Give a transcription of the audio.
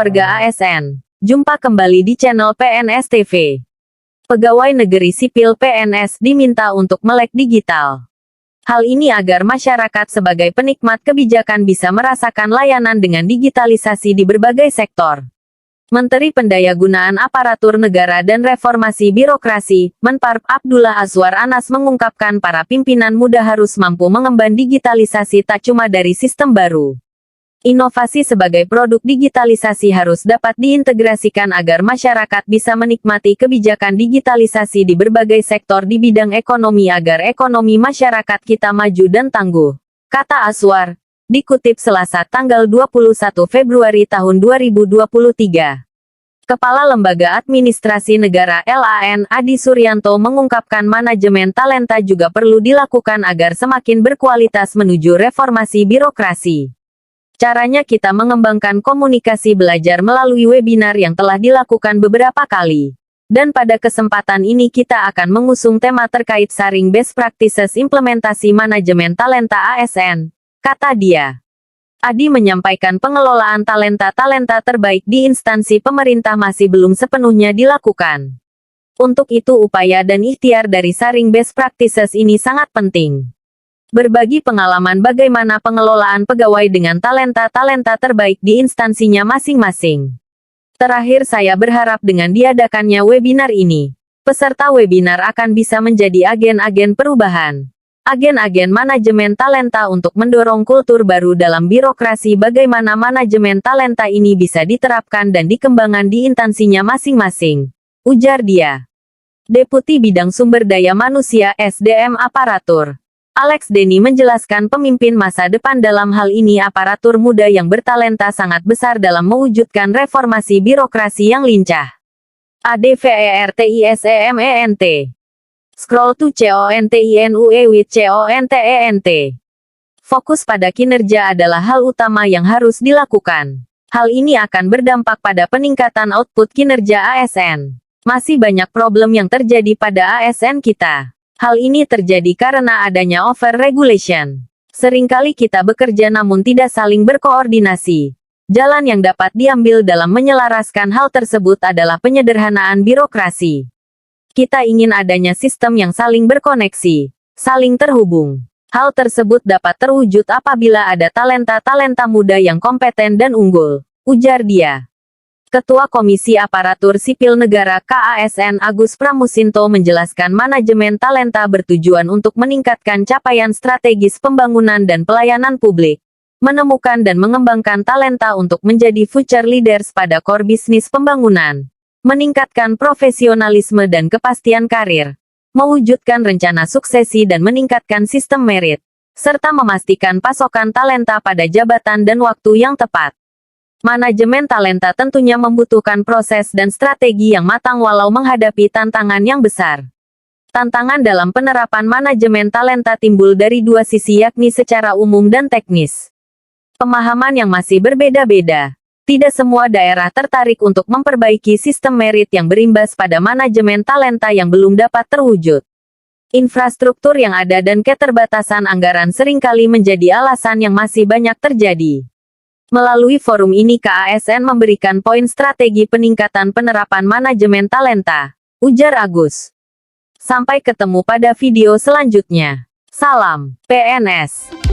warga ASN. Jumpa kembali di channel PNS TV. Pegawai negeri sipil PNS diminta untuk melek digital. Hal ini agar masyarakat sebagai penikmat kebijakan bisa merasakan layanan dengan digitalisasi di berbagai sektor. Menteri Pendayagunaan Aparatur Negara dan Reformasi Birokrasi, Menparp Abdullah Azwar Anas mengungkapkan para pimpinan muda harus mampu mengemban digitalisasi tak cuma dari sistem baru. Inovasi sebagai produk digitalisasi harus dapat diintegrasikan agar masyarakat bisa menikmati kebijakan digitalisasi di berbagai sektor di bidang ekonomi agar ekonomi masyarakat kita maju dan tangguh, kata Azwar. Dikutip Selasa tanggal 21 Februari tahun 2023. Kepala Lembaga Administrasi Negara LAN Adi Suryanto mengungkapkan manajemen talenta juga perlu dilakukan agar semakin berkualitas menuju reformasi birokrasi. Caranya kita mengembangkan komunikasi belajar melalui webinar yang telah dilakukan beberapa kali. Dan pada kesempatan ini kita akan mengusung tema terkait Sharing Best Practices Implementasi Manajemen Talenta ASN. Kata dia. Adi menyampaikan pengelolaan talenta-talenta terbaik di instansi pemerintah masih belum sepenuhnya dilakukan. Untuk itu upaya dan ikhtiar dari Sharing Best Practices ini sangat penting. Berbagi pengalaman bagaimana pengelolaan pegawai dengan talenta-talenta terbaik di instansinya masing-masing. Terakhir saya berharap dengan diadakannya webinar ini, peserta webinar akan bisa menjadi agen-agen perubahan. Agen-agen manajemen talenta untuk mendorong kultur baru dalam birokrasi bagaimana manajemen talenta ini bisa diterapkan dan dikembangkan di instansinya masing-masing, ujar dia. Deputi Bidang Sumber Daya Manusia SDM Aparatur, Alex Denny menjelaskan pemimpin masa depan dalam hal ini aparatur muda yang bertalenta sangat besar dalam mewujudkan reformasi birokrasi yang lincah. ADVERTISEMENT Scroll to CONTINUE with CONTENT. Fokus pada kinerja adalah hal utama yang harus dilakukan. Hal ini akan berdampak pada peningkatan output kinerja ASN. Masih banyak problem yang terjadi pada ASN kita. Hal ini terjadi karena adanya over-regulation. Seringkali kita bekerja namun tidak saling berkoordinasi. Jalan yang dapat diambil dalam menyelaraskan hal tersebut adalah penyederhanaan birokrasi. Kita ingin adanya sistem yang saling berkoneksi, saling terhubung. Hal tersebut dapat terwujud apabila ada talenta-talenta muda yang kompeten dan unggul, ujar dia. Ketua Komisi Aparatur Sipil Negara KASN Agus Pramusinto menjelaskan manajemen talenta bertujuan untuk meningkatkan capaian strategis pembangunan dan pelayanan publik, menemukan dan mengembangkan talenta untuk menjadi future leaders pada core bisnis pembangunan, meningkatkan profesionalisme dan kepastian karir, mewujudkan rencana suksesi dan meningkatkan sistem merit, serta memastikan pasokan talenta pada jabatan dan waktu yang tepat. Manajemen talenta tentunya membutuhkan proses dan strategi yang matang walau menghadapi tantangan yang besar. Tantangan dalam penerapan manajemen talenta timbul dari dua sisi yakni secara umum dan teknis. Pemahaman yang masih berbeda-beda. Tidak semua daerah tertarik untuk memperbaiki sistem merit yang berimbas pada manajemen talenta yang belum dapat terwujud. Infrastruktur yang ada dan keterbatasan anggaran seringkali menjadi alasan yang masih banyak terjadi. Melalui forum ini KASN memberikan poin strategi peningkatan penerapan manajemen talenta, ujar Agus. Sampai ketemu pada video selanjutnya. Salam, PNS.